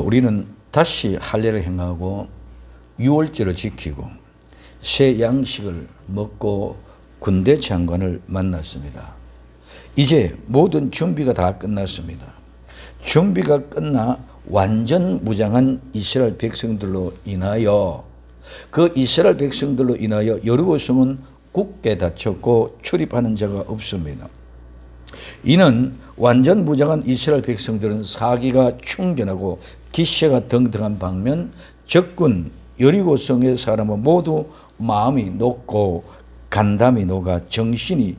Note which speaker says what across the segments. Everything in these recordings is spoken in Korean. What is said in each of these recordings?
Speaker 1: 우리는 다시 할례를 행하고 유월절을 지키고 새 양식을 먹고 군대 장관을 만났습니다. 이제 모든 준비가 다 끝났습니다. 준비가 끝나 완전 무장한 이스라엘 백성들로 인하여 여리고성은 굳게 닫혔고 출입하는 자가 없습니다. 이는 완전 무장한 이스라엘 백성들은 사기가 충전하고 기세가 등등한 반면 적군 여리고성의 사람은 모두 마음이 녹고 간담이 녹아 정신이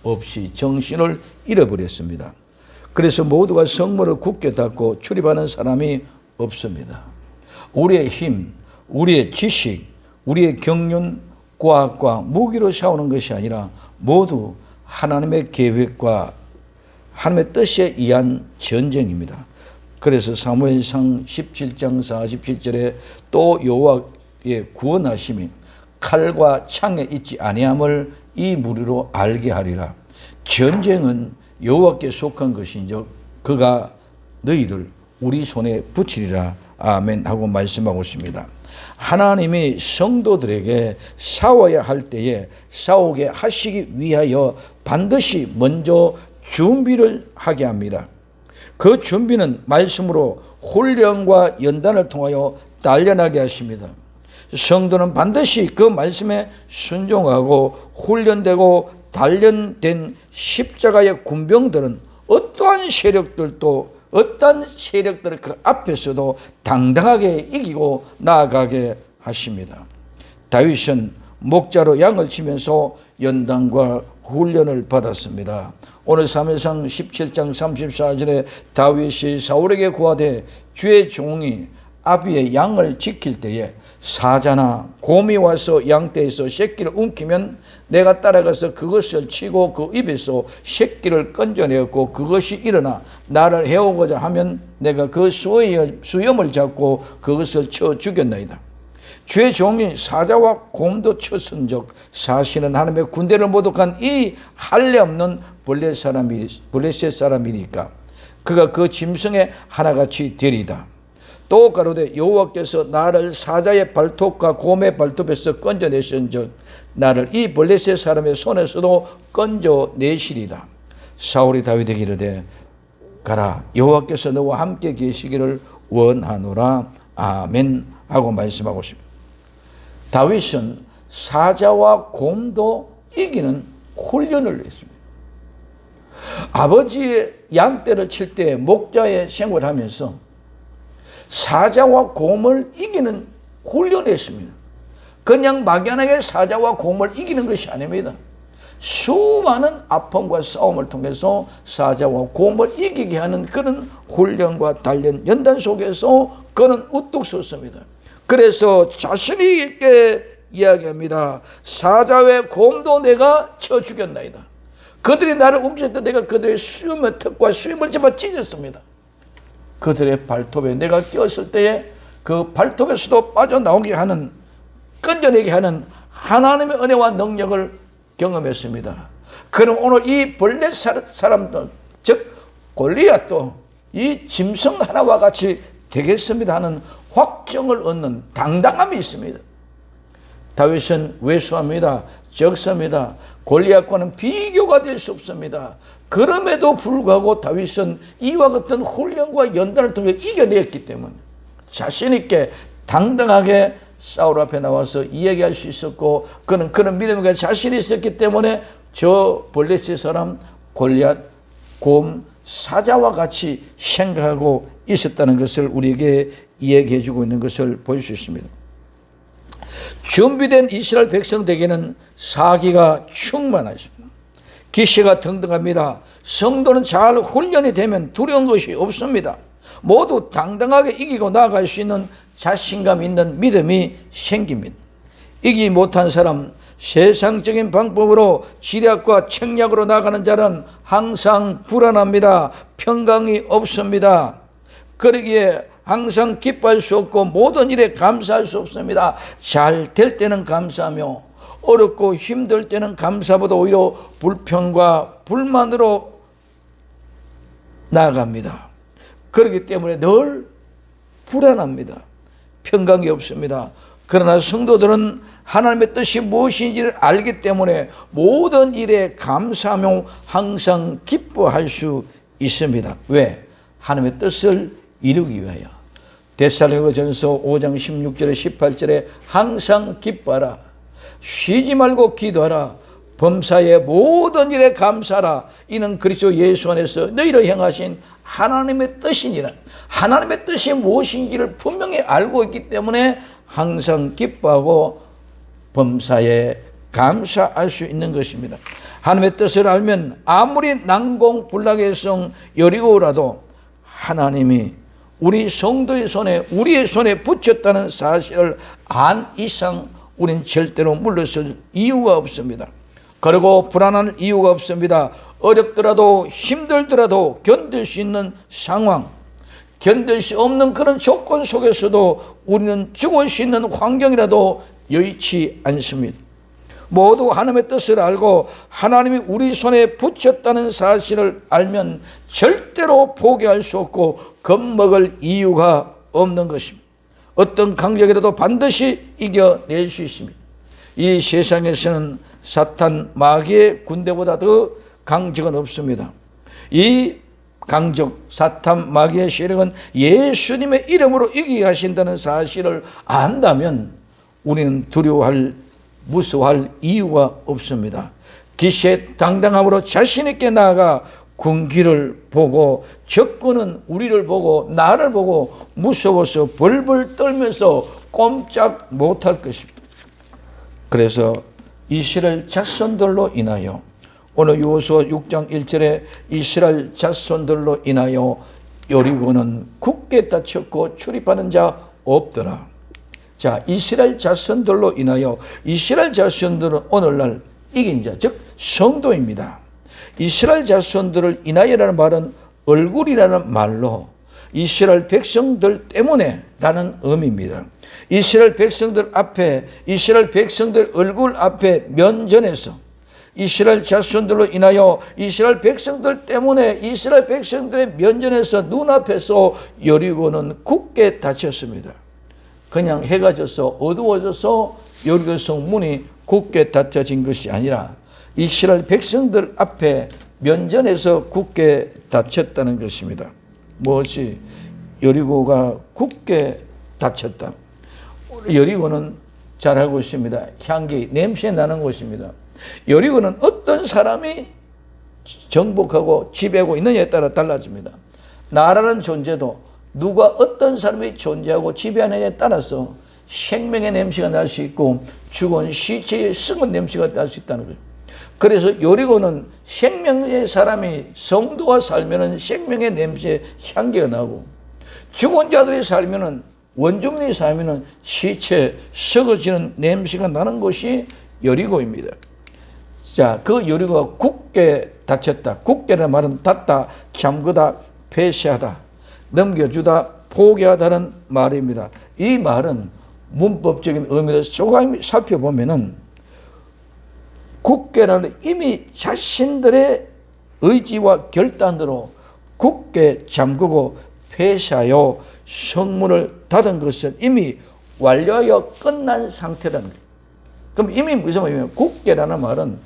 Speaker 1: 없이 정신을 잃어버렸습니다. 그래서 모두가 성문을 굳게 닫고 출입하는 사람이 없습니다. 우리의 힘, 우리의 지식, 우리의 경륜, 과학과 무기로 싸우는 것이 아니라 모두 하나님의 계획과 하나님의 뜻에 의한 전쟁입니다. 그래서 사무엘상 17장 47절에 또 여호와의 구원하심이 칼과 창에 있지 아니함을 이 무리로 알게 하리라. 전쟁은 여호와께 속한 것인즉 그가 너희를 우리 손에 붙이리라. 아멘 하고 말씀하고 있습니다. 하나님이 성도들에게 싸워야 할 때에 싸우게 하시기 위하여 반드시 먼저 준비를 하게 합니다. 그 준비는 말씀으로 훈련과 연단을 통하여 단련하게 하십니다. 성도는 반드시 그 말씀에 순종하고 훈련되고 단련된 십자가의 군병들은 어떠한 세력들을 그 앞에서도 당당하게 이기고 나아가게 하십니다. 다윗은 목자로 양을 치면서 연단과 훈련을 받았습니다. 오늘 사무엘상 17장 34절에 다윗이 사울에게 구하되 주의 종이 아비의 양을 지킬 때에 사자나 곰이 와서 양떼에서 새끼를 움키면 내가 따라가서 그것을 치고 그 입에서 새끼를 건져내었고 그것이 일어나 나를 해오고자 하면 내가 그 수염을 잡고 그것을 쳐 죽였나이다. 주의 종이 사자와 곰도 쳤은즉 사실은 하나님의 군대를 모독한 이 할례 없는 블레셋 사람이니까 그가 그 짐승의 하나같이 되리다. 또 가로되 여호와께서 나를 사자의 발톱과 곰의 발톱에서 건져내신즉 나를 이 블레셋 사람의 손에서도 건져내시리다. 사울이 다윗에게 이르되 가라 여호와께서 너와 함께 계시기를 원하노라. 아멘 하고 말씀하고 있습니다. 다윗은 사자와 곰도 이기는 훈련을 했습니다. 아버지의 양떼를 칠 때 목자의 생활을 하면서 사자와 곰을 이기는 훈련을 했습니다. 그냥 막연하게 사자와 곰을 이기는 것이 아닙니다. 수많은 아픔과 싸움을 통해서 사자와 곰을 이기게 하는 그런 훈련과 단련, 연단 속에서 그는 우뚝 섰습니다. 그래서 자신이 있게 이야기합니다. 사자와 곰도 내가 쳐 죽였나이다. 그들이 나를 움직일 때 내가 그들의 수염의 턱과 수염을 잡아 찢었습니다. 그들의 발톱에 내가 끼었을 때에 그 발톱에서도 빠져나오게 하는, 건져내게 하는 하나님의 은혜와 능력을 경험했습니다. 그럼 오늘 이 블레셋 사람들, 즉 골리앗도 이 짐승 하나와 같이 되겠습니다 하는 확정을 얻는 당당함이 있습니다. 다윗은 왜소합니다. 적습니다. 골리앗과는 비교가 될 수 없습니다. 그럼에도 불구하고 다윗은 이와 같은 훈련과 연단을 통해 이겨냈기 때문에 자신 있게 당당하게 사울 앞에 나와서 이야기할 수 있었고 그는 그런 믿음과 자신이 있었기 때문에 저 블레셋 사람 골리앗, 곰, 사자와 같이 생각하고 있었다는 것을 우리에게 이야기해 주고 있는 것을 볼 수 있습니다. 준비된 이스라엘 백성들에게는 사기가 충만하십니다. 기세가 등등합니다. 성도는 잘 훈련이 되면 두려운 것이 없습니다. 모두 당당하게 이기고 나아갈 수 있는 자신감 있는 믿음이 생깁니다. 이기지 못한 사람, 세상적인 방법으로 지략과 책략으로 나가는 자는 항상 불안합니다. 평강이 없습니다. 그러기에 항상 기뻐할 수 없고 모든 일에 감사할 수 없습니다. 잘 될 때는 감사하며 어렵고 힘들 때는 감사보다 오히려 불평과 불만으로 나아갑니다. 그렇기 때문에 늘 불안합니다. 평강이 없습니다. 그러나 성도들은 하나님의 뜻이 무엇인지를 알기 때문에 모든 일에 감사하며 항상 기뻐할 수 있습니다. 왜? 하나님의 뜻을 이루기 위하여. 데살로니가전서 5장 16절에 18절에 항상 기뻐하라. 쉬지 말고 기도하라. 범사의 모든 일에 감사하라. 이는 그리스도 예수 안에서 너희를 향하신 하나님의 뜻이니라. 하나님의 뜻이 무엇인지를 분명히 알고 있기 때문에 항상 기뻐하고 범사에 감사할 수 있는 것입니다. 하나님의 뜻을 알면 아무리 난공불락의 여리고라도 하나님이 우리 성도의 손에, 우리의 손에 붙였다는 사실을 안 이상 우린 절대로 물러설 이유가 없습니다. 그리고 불안한 이유가 없습니다. 어렵더라도 힘들더라도 견딜 수 있는 상황, 견딜 수 없는 그런 조건 속에서도 우리는 죽을 수 있는 환경이라도 여의치 않습니다. 모두 하나님의 뜻을 알고 하나님이 우리 손에 붙였다는 사실을 알면 절대로 포기할 수 없고 겁먹을 이유가 없는 것입니다. 어떤 강력이라도 반드시 이겨낼 수 있습니다. 이 세상에서는 사탄 마귀의 군대보다 더 강적은 없습니다. 이 강적 사탄 마귀의 세력은 예수님의 이름으로 이기게 하신다는 사실을 안다면 우리는 두려워할, 무서워할 이유가 없습니다. 기세 당당함으로 자신 있게 나아가 군기를 보고 적군은 우리를 보고 나를 보고 무서워서 벌벌 떨면서 꼼짝 못할 것입니다. 그래서 이스라엘 자손들로 인하여 오늘 여호수아 6장 1절에 이스라엘 자손들로 인하여 여리고는 굳게 닫혔고 출입하는 자 없더라. 자, 이스라엘 자손들로 인하여 이스라엘 자손들은 오늘날 이긴 자, 즉 성도입니다. 이스라엘 자손들을 인하여라는 말은 얼굴이라는 말로 이스라엘 백성들 때문에 라는 의미입니다. 이스라엘 백성들 앞에, 이스라엘 백성들 얼굴 앞에 면전에서 이스라엘 자손들로 인하여 이스라엘 백성들 때문에 이스라엘 백성들의 면전에서 눈앞에서 여리고는 굳게 닫혔습니다. 그냥 해가 져서 어두워져서 여리고성 문이 굳게 닫혀진 것이 아니라 이스라엘 백성들 앞에 면전에서 굳게 닫혔다는 것입니다. 무엇이? 여리고가 굳게 닫혔다. 여리고는 잘 알고 있습니다. 향기, 냄새 나는 곳입니다. 여리고는 어떤 사람이 정복하고 지배하고 있느냐에 따라 달라집니다. 나라는 존재도 누가 어떤 사람이 존재하고 지배하느냐에 따라서 생명의 냄새가 날 수 있고 죽은 시체의 썩은 냄새가 날 수 있다는 거예요. 그래서 여리고는 생명의 사람이 성도가 살면은 생명의 냄새 향기가 나고 죽은 자들이 살면은 원주민이 살면은 시체 썩어지는 냄새가 나는 곳이 여리고입니다. 자, 그 여리고가 굳게 닫혔다. 굳게라는 말은 닫다, 잠그다, 폐쇄하다, 넘겨주다, 포기하다는 말입니다. 이 말은 문법적인 의미를 조금 살펴보면은 굳게라는 이미 자신들의 의지와 결단으로 굳게 잠그고 폐쇄하여 성문을 닫은 것은 이미 완료하여 끝난 상태라는 거예요. 그럼 이미 무슨 말이냐면 굳게라는 말은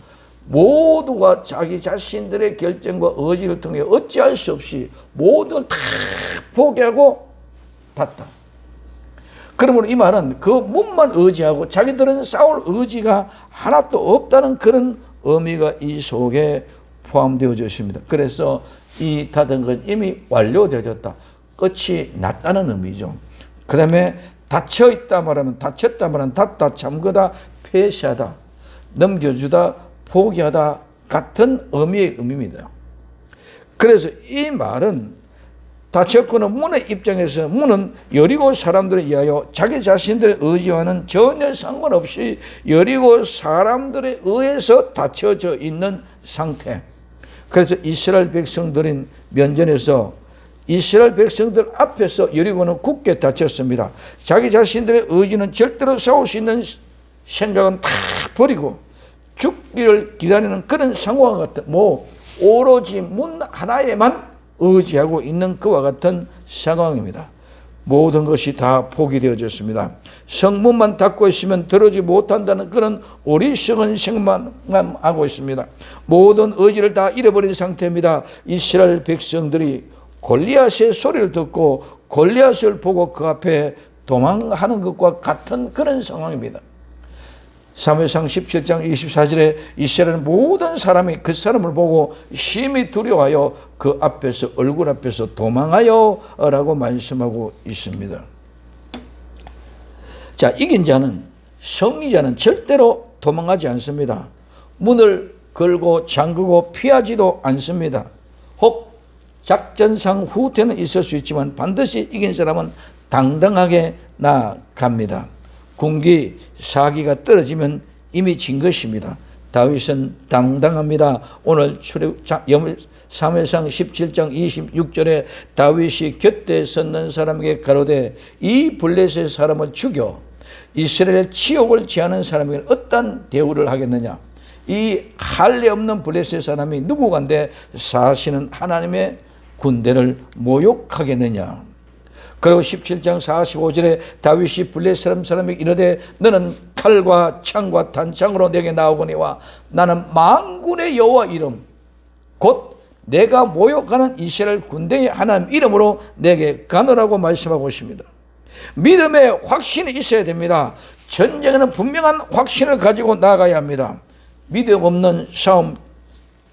Speaker 1: 모두가 자기 자신들의 결정과 의지를 통해 어찌할 수 없이 모두 다 포기하고 닫다. 그러므로 이 말은 그 몸만 의지하고 자기들은 싸울 의지가 하나도 없다는 그런 의미가 이 속에 포함되어져 있습니다. 그래서 이 닫은 것 이미 완료되어졌다. 끝이 났다는 의미죠. 그 다음에 닫혀있다 말하면 닫혔다 말하면 닫다, 잠그다, 폐쇄하다, 넘겨주다, 포기하다 같은 의미의 의미입니다. 그래서 이 말은 닫혔거나 문의 입장에서 문은 여리고 사람들에 의하여 자기 자신들의 의지와는 전혀 상관없이 여리고 사람들에 의해서 닫혀져 있는 상태. 그래서 이스라엘 백성들인 면전에서 이스라엘 백성들 앞에서 여리고는 굳게 닫혔습니다. 자기 자신들의 의지는 절대로 싸울 수 있는 생각은 다 버리고 죽기를 기다리는 그런 상황 같은, 오로지 문 하나에만 의지하고 있는 그와 같은 상황입니다. 모든 것이 다 포기되어졌습니다. 성문만 닫고 있으면 들어오지 못한다는 그런 어리석은 생각만 하고 있습니다. 모든 의지를 다 잃어버린 상태입니다. 이스라엘 백성들이 골리앗의 소리를 듣고 골리앗을 보고 그 앞에 도망하는 것과 같은 그런 상황입니다. 사무엘상 17장 24절에 이스라엘 모든 사람이 그 사람을 보고 심히 두려워하여 그 앞에서 얼굴 앞에서 도망하여 라고 말씀하고 있습니다. 자, 이긴 자는 승리자는 절대로 도망하지 않습니다. 문을 걸고 잠그고 피하지도 않습니다. 혹 작전상 후퇴는 있을 수 있지만 반드시 이긴 사람은 당당하게 나아갑니다. 군기 사기가 떨어지면 이미 진 것입니다. 다윗은 당당합니다. 오늘 사무엘상 17장 26절에 다윗이 곁에 섰는 사람에게 가로되 이 블레셋 사람을 죽여 이스라엘 치욕을 취하는 사람에게 어떤 대우를 하겠느냐. 이 할례 없는 블레셋 사람이 누구간데 사시는 하나님의 군대를 모욕하겠느냐. 그리고 17장 45절에 다윗이 블레셋 사람에게 이르되 너는 칼과 창과 단창으로 내게 나오거니와 나는 만군의 여호와 이름 곧 내가 모욕하는 이스라엘 군대의 하나님 이름으로 내게 가노라고 말씀하고 있습니다. 믿음의 확신이 있어야 됩니다. 전쟁에는 분명한 확신을 가지고 나가야 합니다. 믿음 없는 싸움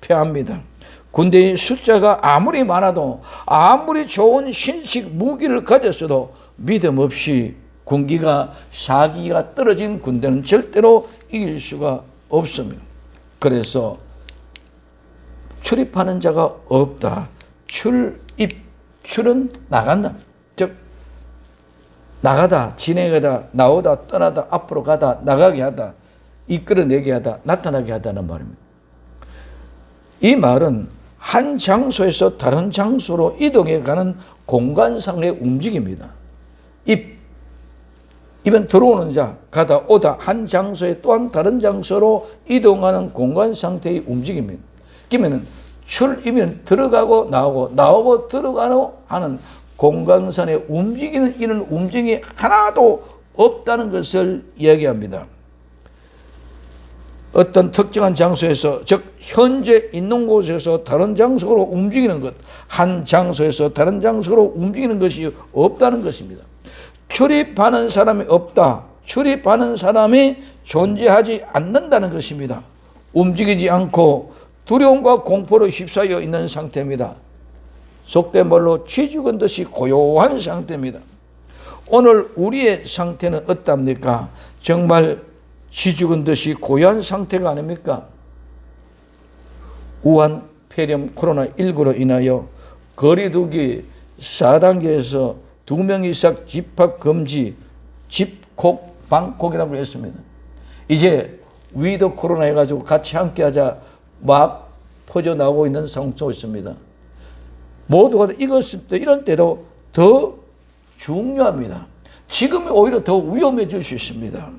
Speaker 1: 패합니다. 군대의 숫자가 아무리 많아도 아무리 좋은 신식 무기를 가졌어도 믿음 없이 군기가 사기가 떨어진 군대는 절대로 이길 수가 없습니다. 그래서 출입하는 자가 없다. 출은 나간다. 즉 나가다, 진행하다, 나오다, 떠나다, 앞으로 가다, 나가게 하다, 이끌어내게 하다, 나타나게 하다는 말입니다. 이 말은 한 장소에서 다른 장소로 이동해 가는 공간상의 움직임입니다. 입은 들어오는 자, 가다 오다 한 장소에 또한 다른 장소로 이동하는 공간 상태의 움직임입니다. 그러면 출입은 들어가고 나오고 들어가고 하는 공간상에 움직이는 이런 움직임이 하나도 없다는 것을 이야기합니다. 어떤 특정한 장소에서 즉 현재 있는 곳에서 다른 장소로 움직이는 것, 한 장소에서 다른 장소로 움직이는 것이 없다는 것입니다. 출입하는 사람이 없다. 출입하는 사람이 존재하지 않는다는 것입니다. 움직이지 않고 두려움과 공포로 휩싸여 있는 상태입니다. 속된 말로 쥐 죽은 듯이 고요한 상태입니다. 오늘 우리의 상태는 어떻습니까? 정말 쥐 죽은 듯이 고요한 상태가 아닙니까? 우한 폐렴 코로나19로 인하여 거리두기 4단계에서 2명 이상 집합 금지, 집콕 방콕이라고 했습니다. 이제 위드 코로나 해가지고 같이 함께하자 막 퍼져나오고 있는 상황도 있습니다. 모두가 이것을 때 이런 때도 더 중요합니다. 지금이 오히려 더 위험해질 수 있습니다.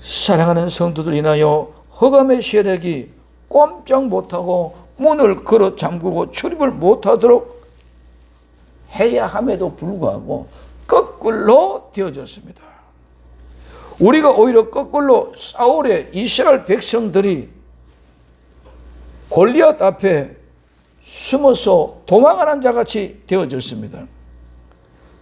Speaker 1: 사랑하는 성도들 인하여 흑암의 세력이 꼼짝 못하고 문을 걸어 잠그고 출입을 못하도록 해야 함에도 불구하고 거꾸로 되어졌습니다. 우리가 오히려 거꾸로 사울의 이스라엘 백성들이 골리앗 앞에 숨어서 도망하는 자같이 되어졌습니다.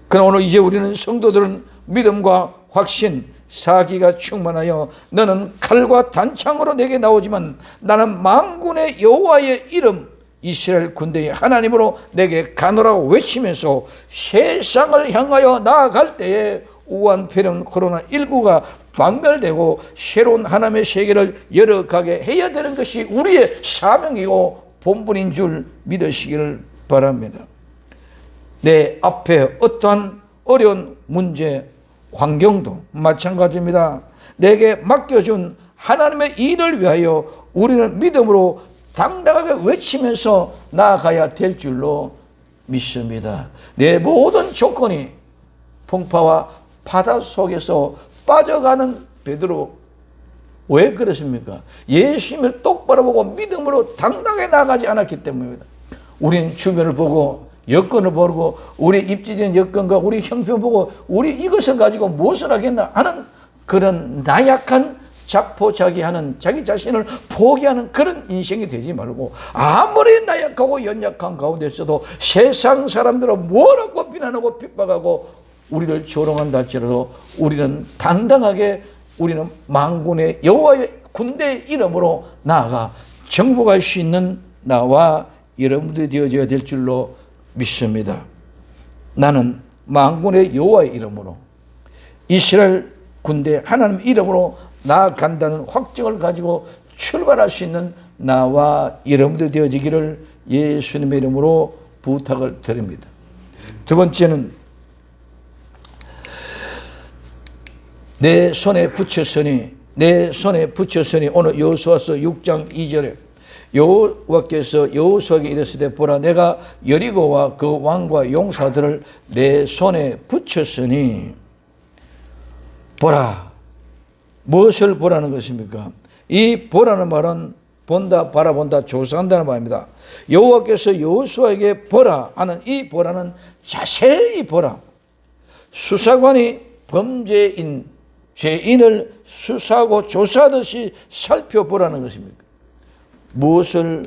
Speaker 1: 그러나 오늘 이제 우리는 성도들은 믿음과 확신, 사기가 충만하여 너는 칼과 단창으로 내게 나오지만 나는 만군의 여호와의 이름 이스라엘 군대의 하나님으로 내게 가노라고 외치면서 세상을 향하여 나아갈 때에 우한 폐렴 코로나19가 박멸되고 새로운 하나님의 세계를 열어가게 해야 되는 것이 우리의 사명이고 본분인 줄 믿으시기를 바랍니다. 내 앞에 어떠한 어려운 문제, 환경도 마찬가지입니다. 내게 맡겨준 하나님의 일을 위하여 우리는 믿음으로 당당하게 외치면서 나아가야 될 줄로 믿습니다. 내 모든 조건이 풍파와 바다 속에서 빠져가는 베드로 왜 그렇습니까? 예수님을 똑바로 보고 믿음으로 당당하게 나아가지 않았기 때문입니다. 우린 주변을 보고 여건을 보고 우리 입지전 여건과 우리 형편 보고 우리 이것을 가지고 무엇을 하겠나 하는 그런 나약한 자포자기하는 자기 자신을 포기하는 그런 인생이 되지 말고 아무리 나약하고 연약한 가운데 있어도 세상 사람들은 뭐라고 비난하고 핍박하고 우리를 조롱한다 할지라도 우리는 당당하게 우리는 만군의 여호와의 군대의 이름으로 나아가 정복할 수 있는 나와 여러분들이 되어져야 될 줄로 믿습니다. 나는 만군의 여호와의 이름으로 이스라엘 군대 하나님 이름으로 나아간다는 확증을 가지고 출발할 수 있는 나와 여러분들이 되어지기를 예수님의 이름으로 부탁을 드립니다. 두 번째는 내 손에 붙였으니 오늘 여호수아서 6장 2절에 여호와께서 여호수아에게 이르시되 보라 내가 여리고와 그 왕과 용사들을 내 손에 붙였으니 보라. 무엇을 보라는 것입니까? 이 보라는 말은 본다, 바라본다, 조사한다는 말입니다. 여호와께서 여호수아에게 보라 하는 이 보라는 자세히 보라. 수사관이 범죄인, 죄인을 수사하고 조사하듯이 살펴보라는 것입니까? 무엇을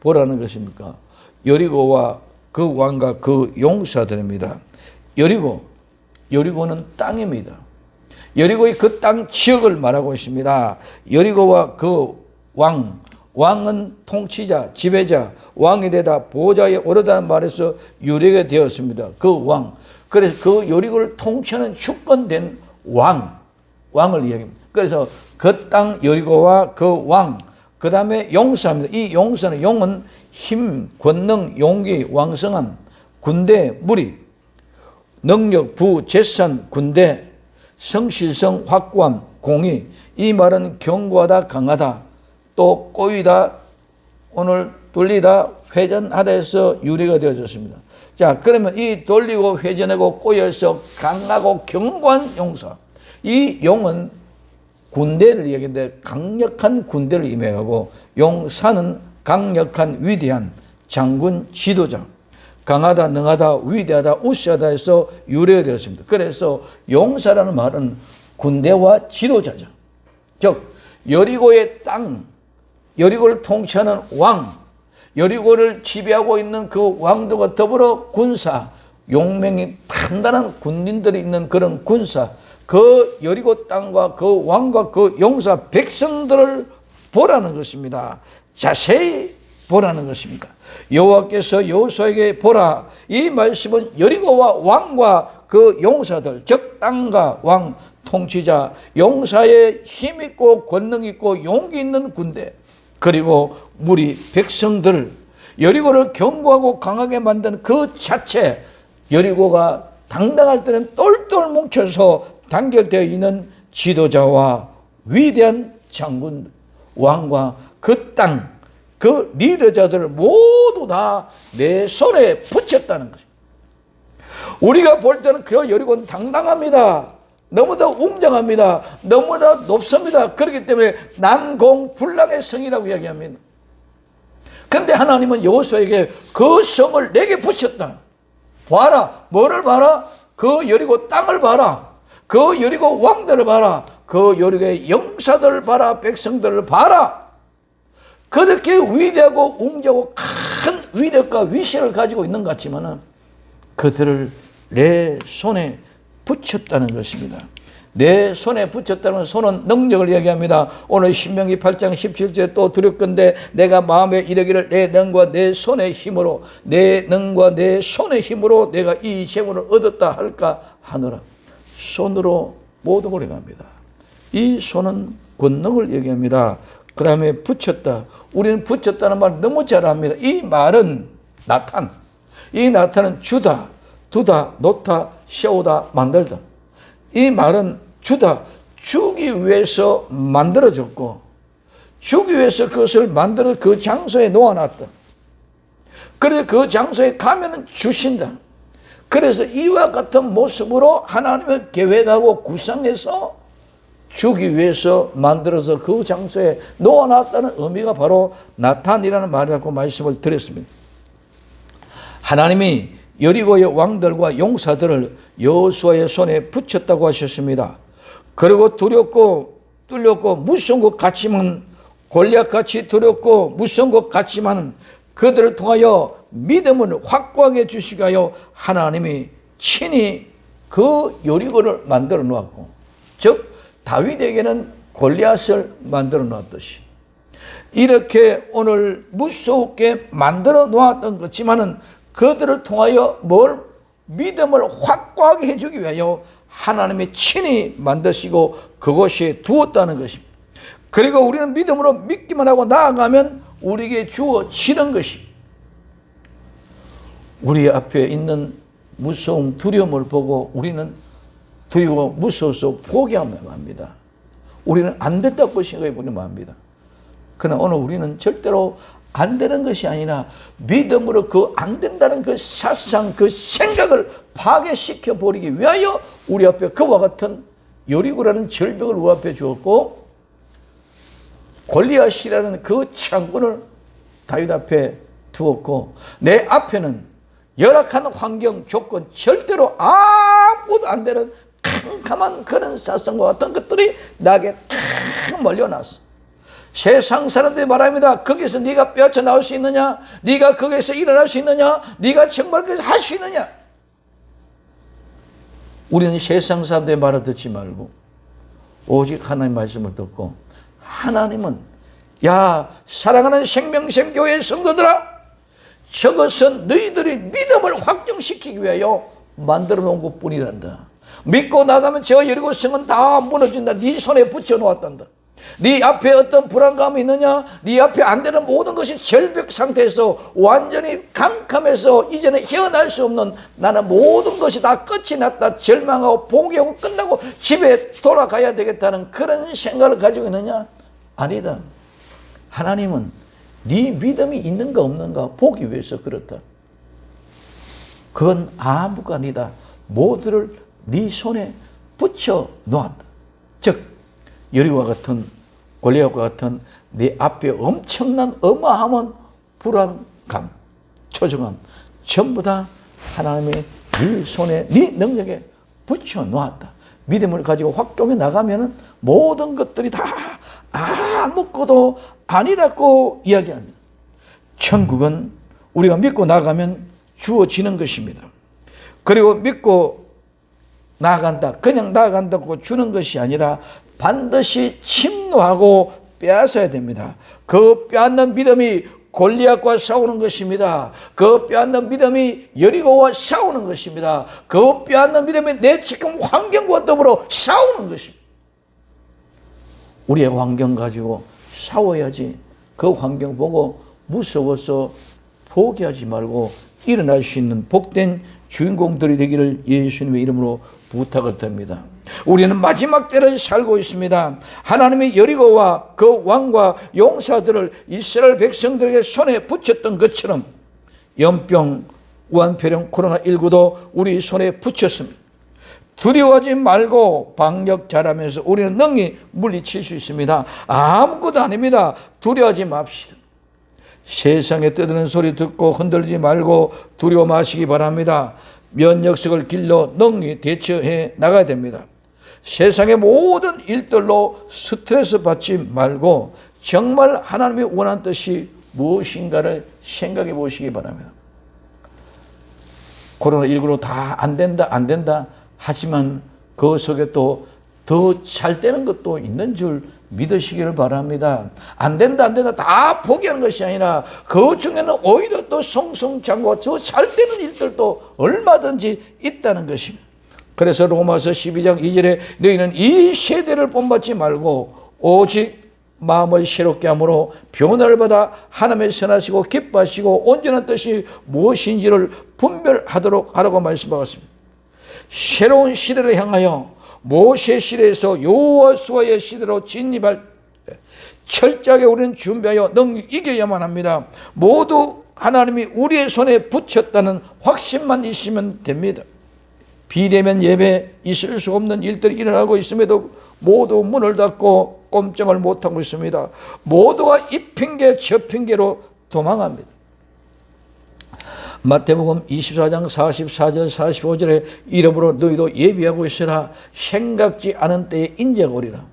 Speaker 1: 보라는 것입니까? 여리고와 그 왕과 그 용사들입니다. 여리고는 땅입니다. 여리고의 그 땅 지역을 말하고 있습니다. 여리고와 그 왕은 통치자, 지배자, 왕이 되다 보좌에 오르다는 말에서 유래가 되었습니다. 그 왕. 그래서 그 여리고를 통치하는 주권된 왕을 이야기합니다. 그래서 그 땅 여리고와 그 왕, 그 다음에 용사입니다. 이 용사는 용은 힘, 권능, 용기, 왕성함, 군대, 무리, 능력, 부, 재산, 군대, 성실성, 확고함, 공의. 이 말은 견고하다, 강하다, 또 꼬이다, 오늘 돌리다, 회전하다 해서 유래가 되어졌습니다. 자, 그러면 이 돌리고 회전하고 꼬여서 강하고 견고한 용사. 이 용은 군대를 얘기하는데 강력한 군대를 임해가고 용사는 강력한 위대한 장군 지도자. 강하다, 능하다, 위대하다, 우세하다 해서 유래가 되었습니다. 그래서 용사라는 말은 군대와 지도자죠. 즉 여리고의 땅, 여리고를 통치하는 왕, 여리고를 지배하고 있는 그 왕들과 더불어 군사, 용맹이 단단한 군인들이 있는 그런 군사, 그 여리고 땅과 그 왕과 그 용사 백성들을 보라는 것입니다. 자세히 보라는 것입니다. 여호와께서 여호수아에게 보라. 이 말씀은 여리고와 왕과 그 용사들, 즉 땅과 왕, 통치자, 용사의 힘 있고 권능 있고 용기 있는 군대, 그리고 무리 백성들, 여리고를 견고하고 강하게 만드는 그 자체, 여리고가 당당할 때는 똘똘 뭉쳐서 단결되어 있는 지도자와 위대한 장군, 왕과 그 땅, 그 리더자들을 모두 다 내 손에 붙였다는 것입니다. 우리가 볼 때는 그 여리고는 당당합니다. 너무나 웅장합니다. 너무나 높습니다. 그렇기 때문에 난공불락의 성이라고 이야기합니다. 그런데 하나님은 여호수아에게 그 성을 내게 붙였다. 봐라. 뭐를 봐라? 그 여리고 땅을 봐라. 그 여리고 왕들을 봐라. 그 여리고의 용사들을 봐라. 백성들을 봐라. 그렇게 위대하고 웅장하고 큰 위력과 위세를 가지고 있는 것 같지만 그들을 내 손에 붙였다는 것입니다. 내 손에 붙였다는 손은 능력을 이야기합니다. 오늘 신명기 8장 17절에 또 두렵건대 내가 마음에 이르기를 내 능과 내 손의 힘으로, 내 능과 내 손의 힘으로 내가 이 재물을 얻었다 할까 하노라. 손으로 모든 걸 얘기합니다. 이 손은 권능을 얘기합니다. 그 다음에 붙였다. 우리는 붙였다는 말 너무 잘 압니다. 이 말은 나탄. 이 나탄은 주다, 두다, 놓다, 세우다, 만들다. 이 말은 주다, 주기 위해서 만들어졌고, 주기 위해서 그것을 만들어 그 장소에 놓아놨다. 그래서 그 장소에 가면은 주신다. 그래서 이와 같은 모습으로 하나님의 계획하고 구상해서 주기 위해서 만들어서 그 장소에 놓아놨다는 의미가 바로 나탄이라는 말이라고 말씀을 드렸습니다. 하나님이 여리고의 왕들과 용사들을 여호수아의 손에 붙였다고 하셨습니다. 그리고 두렵고 뚫렸고 무서운 것 같지만, 골리앗같이 두렵고 무서운 것 같지만 그들을 통하여 믿음을 확고하게 주시기 위하여 하나님이 친히 그 여리고를 만들어 놓았고, 즉 다윗에게는 골리앗을 만들어 놓았듯이 이렇게 오늘 무섭게 만들어 놓았던 것지만은 그들을 통하여 믿음을 확고하게 해주기 위하여 하나님이 친히 만드시고 그곳에 두었다는 것입니다. 그리고 우리는 믿음으로 믿기만 하고 나아가면 우리에게 주어지는 것입니다. 우리 앞에 있는 무서움, 두려움을 보고 우리는 두려워 무서워서 포기하면 합니다. 우리는 안 됐다고 생각해 보면 합니다. 그러나 오늘 우리는 절대로 안 되는 것이 아니라 믿음으로 그 안 된다는 그 사상, 그 생각을 파괴시켜 버리기 위하여 우리 앞에 그와 같은 여리고라는 절벽을 우리 앞에 주었고, 골리앗이라는 그 창군을 다윗 앞에 두었고, 내 앞에는 열악한 환경, 조건, 절대로 아무것도 안 되는 캄캄한 그런 사상과 같은 것들이 나에게 탁 몰려놨어. 세상 사람들이 말합니다. 거기서 네가 빼앗아 나올 수 있느냐? 네가 거기서 일어날 수 있느냐? 네가 정말 그렇게 할 수 있느냐? 우리는 세상 사람들의 말을 듣지 말고 오직 하나님의 말씀을 듣고, 하나님은 야 사랑하는 생명샘 교회 성도들아, 저것은 너희들이 믿음을 확정시키기 위하여 만들어 놓은 것뿐이란다. 믿고 나가면 저 여리고 성은 다 무너진다. 네 손에 붙여 놓았단다. 네 앞에 어떤 불안감이 있느냐? 네 앞에 안 되는 모든 것이 절벽 상태에서 완전히 캄캄해서 이제는 헤어날 수 없는, 나는 모든 것이 다 끝이 났다, 절망하고 포기하고 끝나고 집에 돌아가야 되겠다는 그런 생각을 가지고 있느냐? 아니다. 하나님은 네 믿음이 있는가 없는가 보기 위해서 그렇다. 그건 아무가 아니다. 모두를 네 손에 붙여 놓았다. 즉 여리고와 같은, 골리앗과 같은 네 앞에 엄청난 어마어마한 불안감, 초조감 전부 다 하나님의 네 손에, 네 능력에 붙여 놓았다. 믿음을 가지고 확정해 나가면은 모든 것들이 다 아무것도 아니라고 이야기합니다. 천국은 우리가 믿고 나가면 주어지는 것입니다. 그리고 믿고 나아간다, 그냥 나아간다고 주는 것이 아니라 반드시 침노하고 빼앗아야 됩니다. 그 빼앗는 믿음이 골리앗과 싸우는 것입니다. 그 빼앗는 믿음이 여리고와 싸우는 것입니다. 그 빼앗는 믿음이 내 지금 환경과 더불어 싸우는 것입니다. 우리의 환경 가지고 싸워야지. 그 환경 보고 무서워서 포기하지 말고 일어날 수 있는 복된 주인공들이 되기를 예수님의 이름으로 부탁을 드립니다. 우리는 마지막 때를 살고 있습니다. 하나님의 여리고와 그 왕과 용사들을 이스라엘 백성들에게 손에 붙였던 것처럼 연병, 우한폐렴, 코로나19도 우리 손에 붙였습니다. 두려워하지 말고 방역 잘하면서 우리는 능히 물리칠 수 있습니다. 아무것도 아닙니다. 두려워하지 맙시다. 세상에 떠드는 소리 듣고 흔들리지 말고 두려워 마시기 바랍니다. 면역력을 길러 능히 대처해 나가야 됩니다. 세상의 모든 일들로 스트레스 받지 말고 정말 하나님이 원하는 뜻이 무엇인가를 생각해 보시기 바랍니다. 코로나19로 다 안 된다 하지만 그 속에 또 더 잘 되는 것도 있는 줄 믿으시기를 바랍니다. 안 된다 다 포기하는 것이 아니라 그 중에는 오히려 또 성성장구와 저 잘 되는 일들도 얼마든지 있다는 것입니다. 그래서 로마서 12장 2절에 너희는 이 세대를 본받지 말고 오직 마음을 새롭게 함으로 변화를 받아 하나님의 선하시고 기뻐하시고 온전한 뜻이 무엇인지를 분별하도록 하라고 말씀하셨습니다. 새로운 시대를 향하여 모세 시대에서 여호수아의 시대로 진입할 철저하게 우리는 준비하여 능히 이겨야만 합니다. 모두 하나님이 우리의 손에 붙였다는 확신만 있으면 됩니다. 비대면 예배, 있을 수 없는 일들이 일어나고 있음에도 모두 문을 닫고 꼼짝을 못하고 있습니다. 모두가 이 핑계 저 핑계로 도망합니다. 마태복음 24장 44절 45절에 이러므로 너희도 예비하고 있으라. 생각지 않은 때에 인자가 오리라.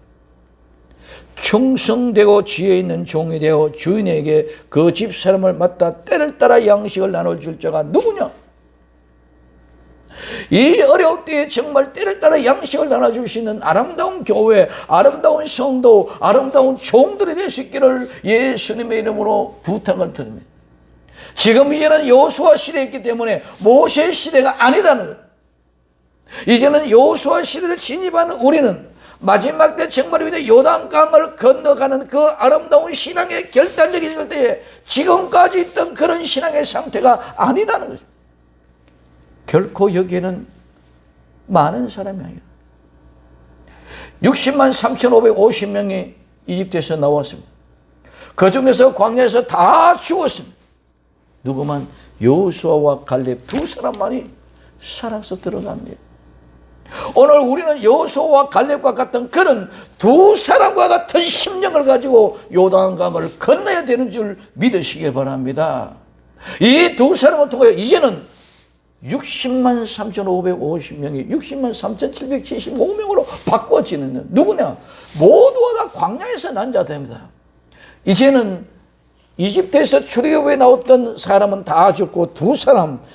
Speaker 1: 충성되고 지혜 있는 종이 되어 주인에게 그 집사람을 맡아 때를 따라 양식을 나눠줄 자가 누구냐? 이 어려울 때에 정말 때를 따라 양식을 나눠주시는 아름다운 교회, 아름다운 성도, 아름다운 종들이 될 수 있기를 예수님의 이름으로 부탁을 드립니다. 지금 이제는 여호수아 시대이기 때문에 모세 시대가 아니다는 거예요. 이제는 여호수아 시대를 진입하는 우리는 마지막 때 정말 위대 요단강을 건너가는 그 아름다운 신앙의 결단적이 있을 때에 지금까지 있던 그런 신앙의 상태가 아니다는 거죠. 결코 여기에는 많은 사람이 아니에요. 60만 3,550명이 이집트에서 나왔습니다. 그 중에서 광야에서 다 죽었습니다. 누구만 여호수아와 갈렙 두 사람만이 살아서 들어갑니다. 오늘 우리는 여호수아와 갈렙과 같은 그런 두 사람과 같은 심령을 가지고 요단강을 건너야 되는 줄 믿으시기 바랍니다. 이 두 사람을 통해 이제는 60만 3,550명이 60만 3,775명으로 바꿔지는 누구냐? 모두가 다 광야에서 난 자들입니다. 이제는 이집트에서 출애굽에 나왔던 사람은 다 죽고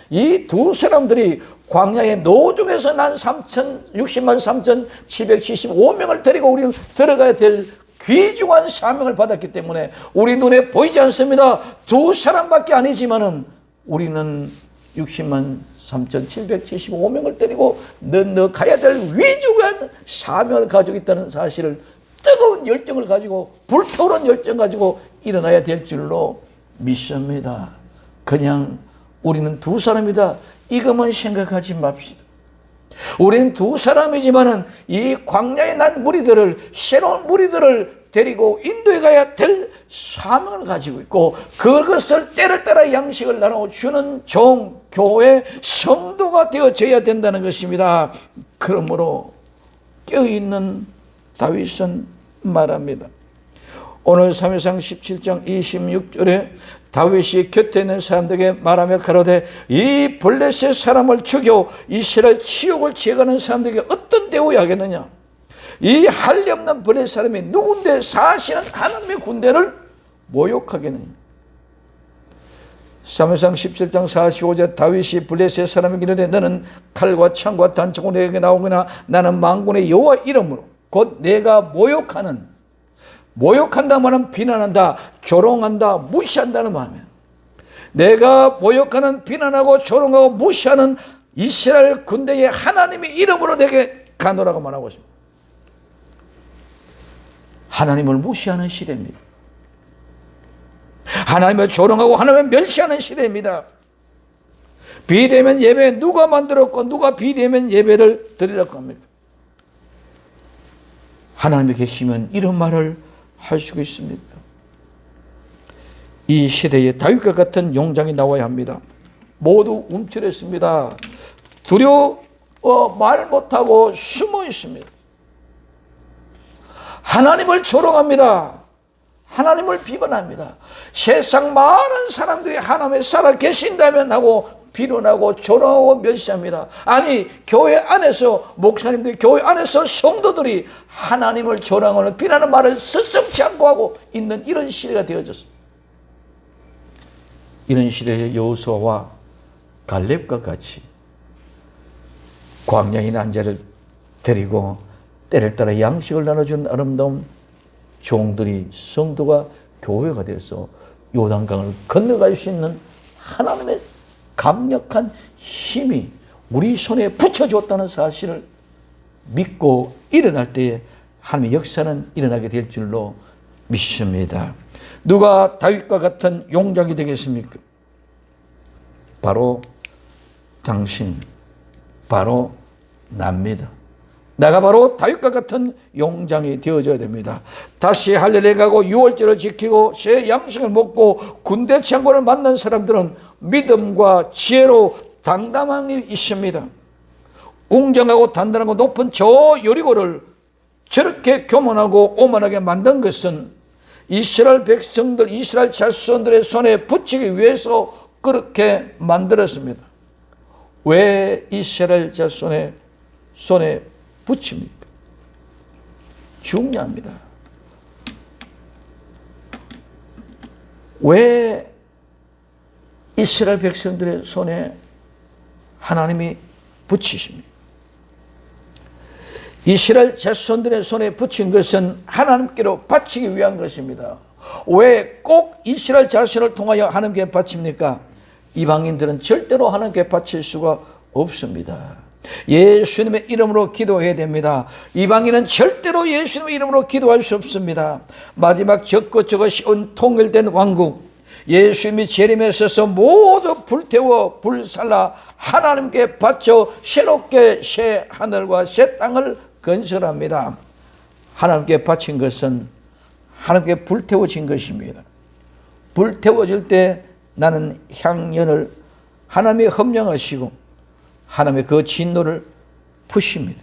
Speaker 1: 이 두 사람들이 광야의 노중에서 난 60만 3,775명을 데리고 우리는 들어가야 될 귀중한 사명을 받았기 때문에 우리 눈에 보이지 않습니다. 두 사람밖에 아니지만은 우리는 60만 3,775명을 데리고 가야 될 위중한 사명을 가지고 있다는 사실을 뜨거운 열정을 가지고 불타오른 열정 가지고 일어나야 될 줄로 믿습니다. 그냥 우리는 두 사람이다 이것만 생각하지 맙시다. 우리는 두 사람이지만은 이 광야에 난 무리들을 새로운 무리들을 데리고 인도에 가야 될 사명을 가지고 있고 그것을 때를 따라 양식을 나눠주는 종, 교회, 성도가 되어져야 된다는 것입니다. 그러므로 깨어있는 다윗은 말합니다. 오늘 사무엘상 17장 26절에 다윗이 곁에 있는 사람들에게 말하며 가로되 이 블레셋 사람을 죽여 이스라엘 치욕을 지어가는 사람들에게 어떤 대우를 하겠느냐? 이 한리없는 블레셋 사람이 누군데 사실은 하나님의 군대를 모욕하겠느냐? 사무엘상 17장 45절 다윗이 블레셋 사람에게 이르되 너는 칼과 창과 단창으로 내게 나오거나 나는 만군의 여호와 이름으로 곧 내가 모욕한다 말은 비난한다, 조롱한다, 무시한다는 말이에요. 내가 모욕하는, 비난하고 조롱하고 무시하는 이스라엘 군대의 하나님의 이름으로 내게 가노라고 말하고 있습니다. 하나님을 무시하는 시대입니다. 하나님을 조롱하고 하나님을 멸시하는 시대입니다. 비대면 예배 누가 만들었고 누가 비대면 예배를 드리라고 합니까? 하나님이 계시면 이런 말을 할 수가 있습니까? 이 시대에 다윗과 같은 용장이 나와야 합니다. 모두 움츠렸습니다. 두려워 말 못하고 숨어 있습니다. 하나님을 조롱합니다. 하나님을 비판합니다. 세상 많은 사람들이 하나님에 살아 계신다면 하고 비론하고 조롱하고 멸시합니다. 아니 교회 안에서 목사님들이 교회 안에서 성도들이 하나님을 조롱하는 비난하는 말을 스쩍지 않고 하고 있는 이런 시대가 되어졌습니다. 이런 시대에 여호수아와 갈렙과 같이 광야에 난 자를 데리고 때를 따라 양식을 나눠준 아름다운 종들이 성도가 교회가 되어서 요단강을 건너갈 수 있는 하나님의 강력한 힘이 우리 손에 붙여줬다는 사실을 믿고 일어날 때에 하나님의 역사는 일어나게 될 줄로 믿습니다. 누가 다윗과 같은 용장이 되겠습니까? 바로 당신, 바로 납니다. 내가 바로 다윗과 같은 용장이 되어져야 됩니다. 다시 할례를 가고 유월절을 지키고 새 양식을 먹고 군대 창고를 만난 사람들은 믿음과 지혜로 당당함이 있습니다. 웅장하고 단단하고 높은 저 여리고를 저렇게 교만하고 오만하게 만든 것은 이스라엘 백성들, 이스라엘 자손들의 손에 붙이기 위해서 그렇게 만들었습니다. 왜 이스라엘 자손의 손에 붙입니까? 중요합니다. 왜 이스라엘 백성들의 손에 하나님이 붙이십니까? 이스라엘 자손들의 손에 붙인 것은 하나님께로 바치기 위한 것입니다. 왜 꼭 이스라엘 자손을 통하여 하나님께 바칩니까? 이방인들은 절대로 하나님께 바칠 수가 없습니다. 예수님의 이름으로 기도해야 됩니다. 이방인은 절대로 예수님의 이름으로 기도할 수 없습니다. 마지막 적고 적어 쉬운 통일된 왕국, 예수님이 재림에 서서 모두 불태워 불살라 하나님께 바쳐 새롭게 새 하늘과 새 땅을 건설합니다. 하나님께 바친 것은 하나님께 불태워진 것입니다. 불태워질 때 나는 향연을 하나님이 험령하시고 하나님의 그 진노를 푸십니다.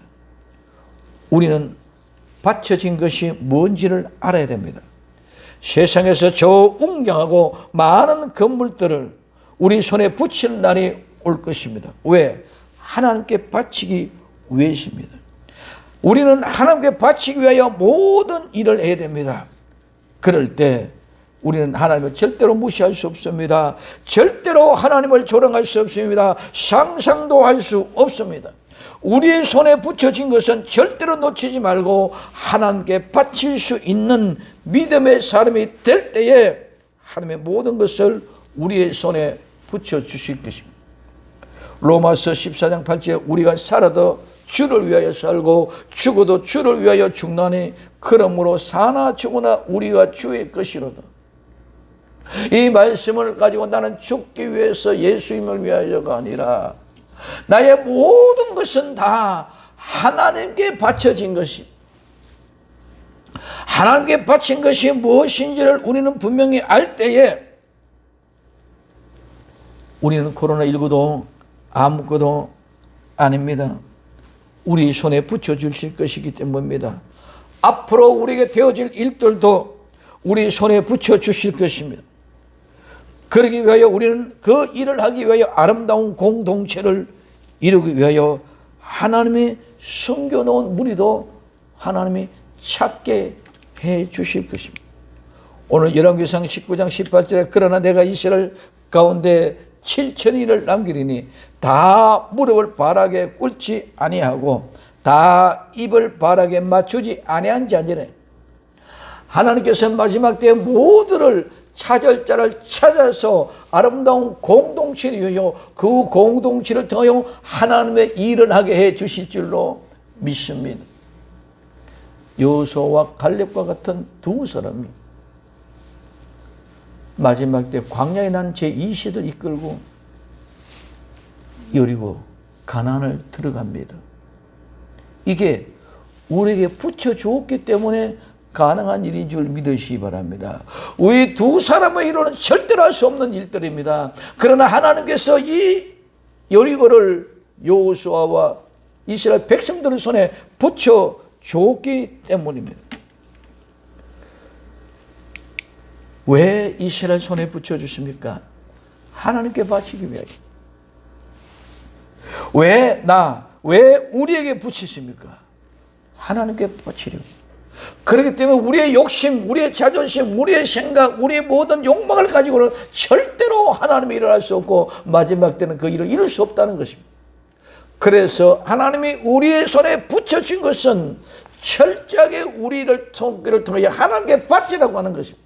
Speaker 1: 우리는 바쳐진 것이 뭔지를 알아야 됩니다. 세상에서 저 웅장하고 많은 건물들을 우리 손에 붙일 날이 올 것입니다. 왜? 하나님께 바치기 위해서입니다. 우리는 하나님께 바치기 위하여 모든 일을 해야 됩니다. 그럴 때 우리는 하나님을 절대로 무시할 수 없습니다. 절대로 하나님을 조롱할 수 없습니다. 상상도 할 수 없습니다. 우리의 손에 붙여진 것은 절대로 놓치지 말고 하나님께 바칠 수 있는 믿음의 사람이 될 때에 하나님의 모든 것을 우리의 손에 붙여주실 것입니다. 로마서 14장 8절에 우리가 살아도 주를 위하여 살고 죽어도 주를 위하여 죽나니 그러므로 사나 죽으나 우리가 주의 것이로다. 이 말씀을 가지고 나는 죽기 위해서 예수님을 위하여가 아니라 나의 모든 것은 다 하나님께 바쳐진 것이, 하나님께 바친 것이 무엇인지를 우리는 분명히 알 때에 우리는 코로나19도 아무것도 아닙니다. 우리 손에 붙여주실 것이기 때문입니다. 앞으로 우리에게 되어질 일들도 우리 손에 붙여주실 것입니다. 그러기 위하여 우리는 그 일을 하기 위하여 아름다운 공동체를 이루기 위하여 하나님이 숨겨놓은 무리도 하나님이 찾게 해 주실 것입니다. 오늘 열왕기상 19장 18절에 그러나 내가 이스라엘 가운데 7,000인을 남기리니 다 무릎을 바닥에 꿇지 아니하고 다 입을 바닥에 맞추지 아니한 자니라. 하나님께서 마지막 때에 모두를 찾을 자를 찾아서 아름다운 공동체를 이루어 그 공동체를 통하여 하나님의 일을 하게 해 주실 줄로 믿습니다. 여호수아와 갈렙과 같은 두 사람이 마지막 때 광야에 난 제2세를 이끌고 여리고 가나안을 들어갑니다. 이게 우리에게 붙여주었기 때문에 가능한 일인 줄 믿으시기 바랍니다. 우리 두 사람의 이론은 절대로 할 수 없는 일들입니다. 그러나 하나님께서 이 여리고를 여호수아와 이스라엘 백성들의 손에 붙여주었기 때문입니다. 왜 이스라엘 손에 붙여주십니까? 하나님께 바치기 위하여. 왜 우리에게 붙이십니까? 하나님께 바치려고. 그렇기 때문에 우리의 욕심, 우리의 자존심, 우리의 생각, 우리의 모든 욕망을 가지고는 절대로 하나님의 일을 할 수 없고 마지막 때는 그 일을 이룰 수 없다는 것입니다. 그래서 하나님이 우리의 손에 붙여준 것은 철저하게 우리를 통하여 하나님께 바치라고 하는 것입니다.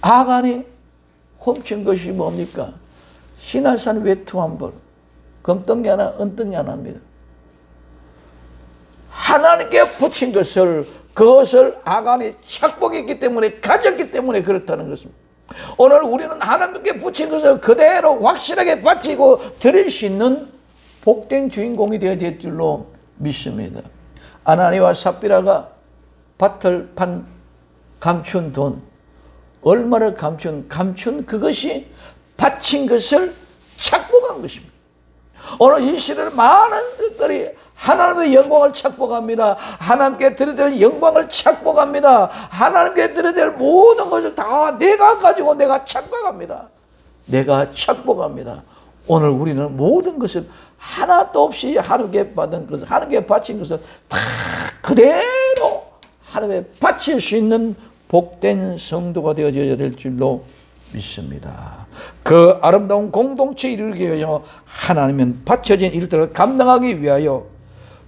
Speaker 1: 아간이 훔친 것이 뭡니까? 시날산 외투 한 벌, 금덩이 하나, 은덩이 하나입니다. 하나님께 붙인 것을, 그것을 아간이 착복했기 때문에, 가졌기 때문에 그렇다는 것입니다. 오늘 우리는 하나님께 붙인 것을 그대로 확실하게 바치고 드릴 수 있는 복된 주인공이 되어야 될 줄로 믿습니다. 아나니와 삽비라가 밭을 판 감춘 돈, 얼마를 감춘 그것이 바친 것을 착복한 것입니다. 오늘 이 시대는 많은 것들이 하나님의 영광을 착복합니다. 하나님께 드려야 될 영광을 착복합니다. 하나님께 드려야 될 모든 것을 다 내가 가지고 내가 착각합니다. 내가 착복합니다. 오늘 우리는 모든 것을 하나도 없이 하나님께 받은 것을, 하나님께 바친 것을 다 그대로 하나님께 바칠 수 있는 복된 성도가 되어져야 될 줄로 믿습니다. 그 아름다운 공동체 이루기 위하여 하나님은 바쳐진 일들을 감당하기 위하여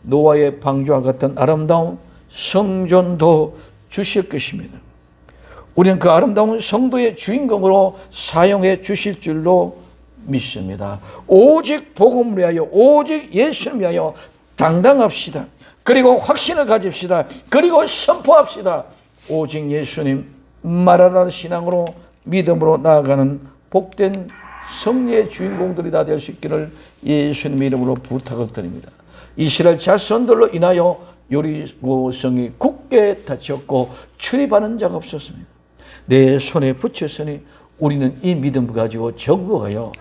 Speaker 1: 노아의 방주와 같은 아름다운 성전도 주실 것입니다. 우리는 그 아름다운 성도의 주인공으로 사용해 주실 줄로 믿습니다. 오직 복음을 위하여, 오직 예수를 위하여 당당합시다. 그리고 확신을 가집시다. 그리고 선포합시다. 오직 예수님 말하라는 신앙으로, 믿음으로 나아가는 복된 승리의 주인공들이 다 될 수 있기를 예수님의 이름으로 부탁을 드립니다. 이스라엘 자손들로 인하여 여리고성이 굳게 닫혔고 출입하는 자가 없었습니다. 내 손에 붙였으니 우리는 이 믿음을 가지고 정복하여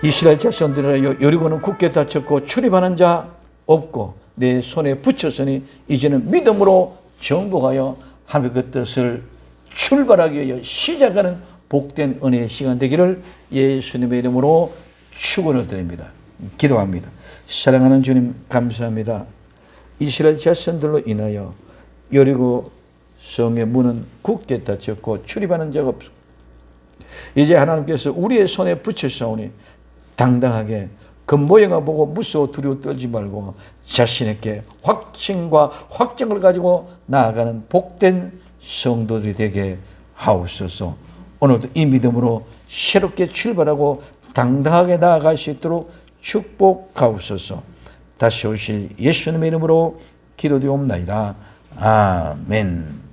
Speaker 1: 이스라엘 자손들이라여 여리고는 굳게 닫혔고 출입하는 자 없고 내 손에 붙였으니 이제는 믿음으로 정복하여 하나님의 그 뜻을 출발하기 위하여 시작하는 복된 은혜의 시간 되기를 예수님의 이름으로 축원을 드립니다. 기도합니다. 사랑하는 주님 감사합니다. 이스라엘 자손들로 인하여 여리고 성의 문은 굳게 닫혔고 출입하는 자가 없고 이제 하나님께서 우리의 손에 붙여사오니 당당하게 그 모양을 보고 무서워 두려워 떨지 말고 자신에게 확신과 확정을 가지고 나아가는 복된 성도들이 되게 하옵소서. 오늘도 이 믿음으로 새롭게 출발하고 당당하게 나아갈 수 있도록 축복하옵소서. 다시 오실 예수님의 이름으로 기도드리옵나이다. 아멘.